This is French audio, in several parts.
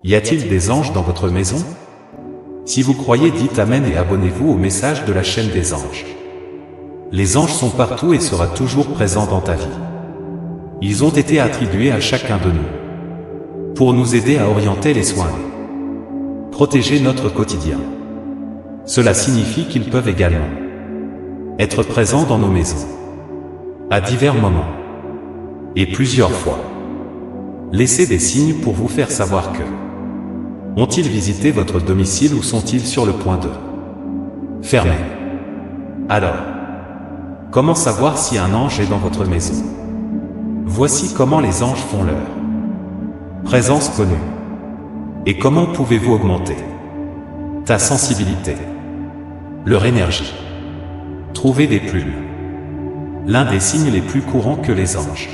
Y a-t-il des anges dans votre maison? Si vous croyez, dites Amen et abonnez-vous au message de la chaîne des anges. Les anges sont partout et seront toujours présents dans ta vie. Ils ont été attribués à chacun de nous pour nous aider à orienter les soins et protéger notre quotidien. Cela signifie qu'ils peuvent également être présents dans nos maisons à divers moments et plusieurs fois. Laissez des signes pour vous faire savoir que ont-ils visité votre domicile ou sont-ils sur le point de fermer? Alors, comment savoir si un ange est dans votre maison? Voici comment les anges font leur présence connue. Et comment pouvez-vous augmenter ta sensibilité, leur énergie? Trouvez des plumes. L'un des signes les plus courants que les anges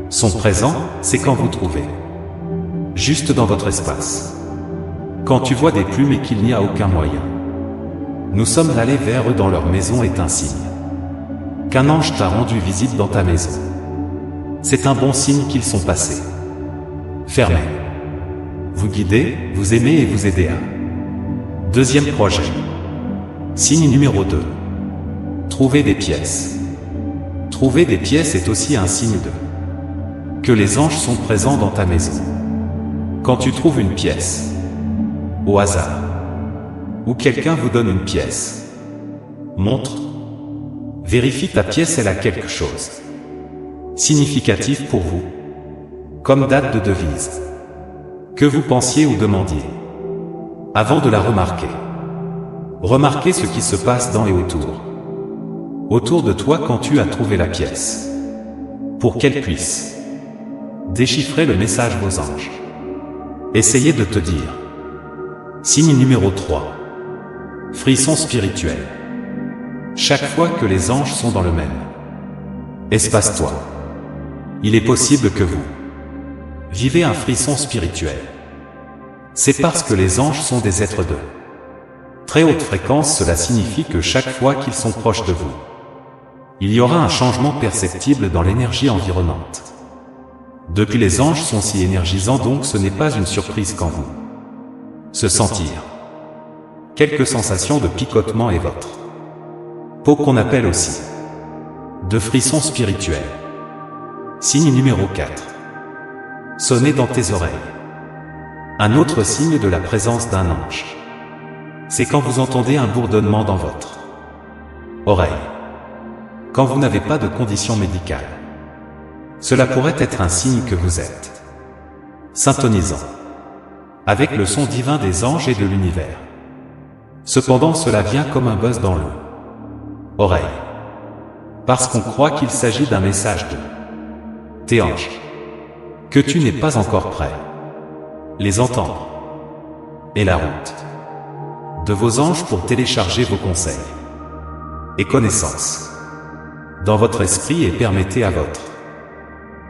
sont présents, c'est quand vous trouvez juste dans votre espace. Quand tu vois des plumes et qu'il n'y a aucun moyen, nous sommes allés vers eux dans leur maison est un signe qu'un ange t'a rendu visite dans ta maison. C'est un bon signe qu'ils sont passés. Fermez. Vous guidez, vous aimez et vous aider à. Deuxième projet. Signe numéro 2. Trouver des pièces. Trouver des pièces est aussi un signe de que les anges sont présents dans ta maison. Quand tu trouves une pièce, au hasard, ou quelqu'un vous donne une pièce, montre, vérifie ta pièce, elle a quelque chose significatif pour vous, comme date de devise, que vous pensiez ou demandiez, avant de la remarquer. Remarquez ce qui se passe dans et autour de toi quand tu as trouvé la pièce, pour qu'elle puisse déchiffrer le message aux anges. Essayez de te dire. Signe numéro 3. Frisson spirituel. Chaque fois que les anges sont dans le même espace-toi, il est possible que vous vivez un frisson spirituel. C'est parce que les anges sont des êtres de très haute fréquence, cela signifie que chaque fois qu'ils sont proches de vous, il y aura un changement perceptible dans l'énergie environnante. Depuis, les anges sont si énergisants, donc ce n'est pas une surprise quand vous se sentir quelques sensations de picotement et votre peau qu'on appelle aussi de frissons spirituels. Signe numéro 4. Sonner dans tes oreilles. Un autre signe de la présence d'un ange, c'est quand vous entendez un bourdonnement dans votre oreille. Quand vous n'avez pas de condition médicale, cela pourrait être un signe que vous êtes syntonisant avec le son divin des anges et de l'univers. Cependant, cela vient comme un buzz dans l'oreille, parce qu'on croit qu'il s'agit d'un message de tes anges, que tu n'es pas encore prêt les entendre, et la route de vos anges pour télécharger vos conseils et connaissances dans votre esprit et permettez à votre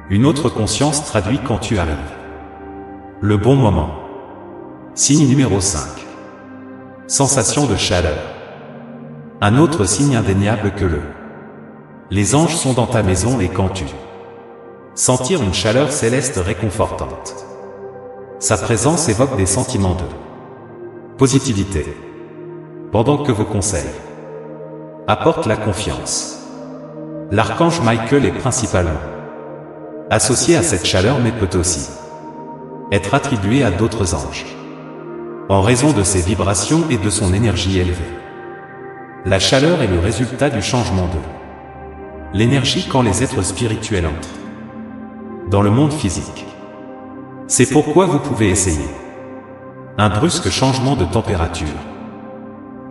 une autre conscience traduit quand tu arrives le bon moment. Signe numéro 5. Sensation de chaleur. Un autre signe indéniable que les anges sont dans ta maison et quand tu sentir une chaleur céleste réconfortante, sa présence évoque des sentiments de positivité, pendant que vos conseils apportent la confiance. L'archange Michael est principalement associé à cette chaleur mais peut aussi être attribué à d'autres anges, en raison de ses vibrations et de son énergie élevée. La chaleur est le résultat du changement de l'énergie quand les êtres spirituels entrent dans le monde physique. C'est pourquoi vous pouvez essayer un brusque changement de température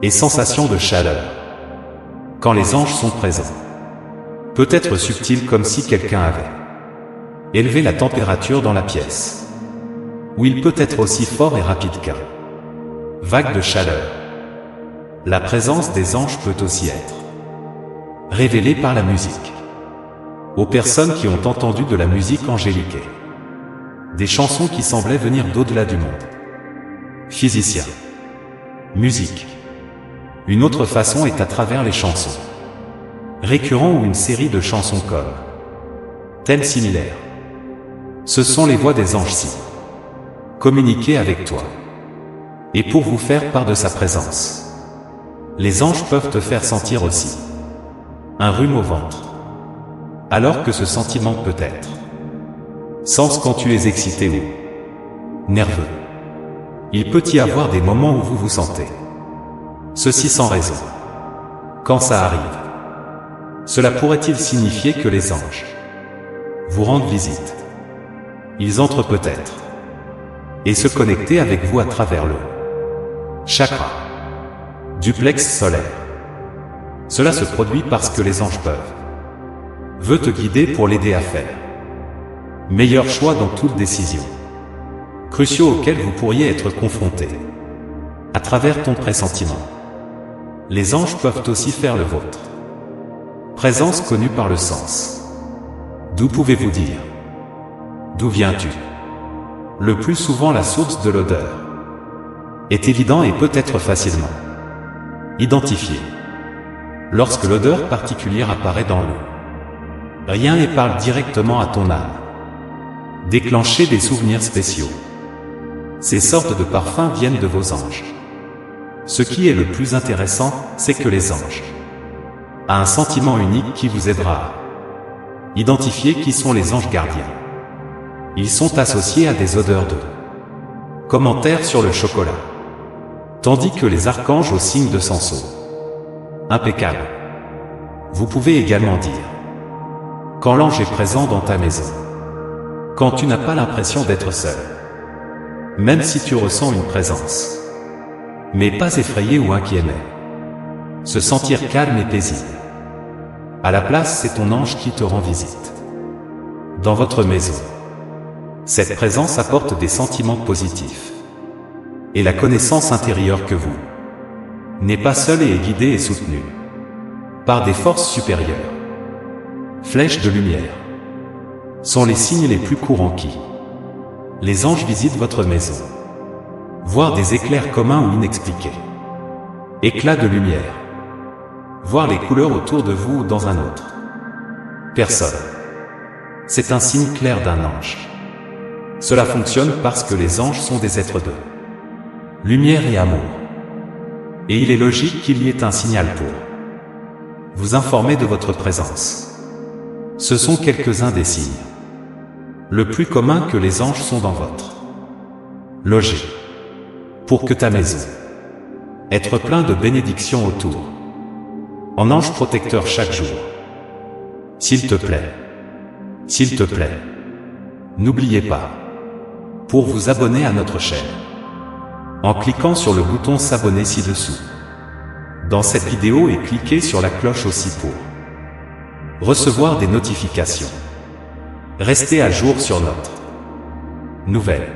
et sensation de chaleur quand les anges sont présents. Peut être subtil comme si quelqu'un avait élevé la température dans la pièce, ou il peut être aussi fort et rapide qu'un vague de chaleur. La présence des anges peut aussi être révélée par la musique. Aux personnes qui ont entendu de la musique angélique et des chansons qui semblaient venir d'au-delà du monde physicien. Musique. Une autre façon est à travers les chansons récurrents ou une série de chansons comme thèmes similaires. Ce sont les voix des anges si communiquer avec toi, et pour vous faire part de sa présence. Les anges peuvent te faire sentir aussi un rhume au ventre, alors que ce sentiment peut être sens quand tu es excité ou nerveux. Il peut y avoir des moments où vous vous sentez ceci sans raison. Quand ça arrive, cela pourrait-il signifier que les anges vous rendent visite? Ils entrent peut-être et se connecter avec vous à travers le chakra du plexus solaire. Cela se produit parce que les anges veulent te guider pour l'aider à faire meilleur choix dans toute décision, cruciaux auxquels vous pourriez être confronté à travers ton pressentiment. Les anges peuvent aussi faire le vôtre. Présence connue par le sens. D'où pouvez-vous dire? D'où viens-tu? Le plus souvent la source de l'odeur est évident et peut être facilement identifié. Lorsque l'odeur particulière apparaît dans l'eau, rien et parle directement à ton âme. Déclencher des souvenirs spéciaux. Ces sortes de parfums viennent de vos anges. Ce qui est le plus intéressant, c'est que les anges ont un sentiment unique qui vous aidera à identifier qui sont les anges gardiens. Ils sont associés à des odeurs de commentaires sur le chocolat, tandis que les archanges au signe de Samson. Impeccable. Vous pouvez également dire quand l'ange est présent dans ta maison, quand tu n'as pas l'impression d'être seul, même si tu ressens une présence, mais pas effrayé ou inquiet, mais se sentir calme et paisible. À la place, c'est ton ange qui te rend visite dans votre maison. Cette présence apporte des sentiments positifs et la connaissance intérieure que vous n'est pas seul et est guidé et soutenu par des forces supérieures. Flèches de lumière sont les signes les plus courants qui les anges visitent votre maison. Voir des éclairs communs ou inexpliqués. Éclats de lumière. Voir les couleurs autour de vous ou dans un autre personne. C'est un signe clair d'un ange. Cela fonctionne parce que les anges sont des êtres de lumière et amour. Et il est logique qu'il y ait un signal pour vous informer de votre présence. Ce sont quelques-uns des signes le plus commun que les anges sont dans votre logis. Pour que ta maison être plein de bénédictions autour. En ange protecteur chaque jour. S'il te plaît, n'oubliez pas, pour vous abonner à notre chaîne, en cliquant sur le bouton s'abonner ci-dessous, dans cette vidéo et cliquez sur la cloche aussi pour recevoir des notifications. Restez à jour sur notre nouvelle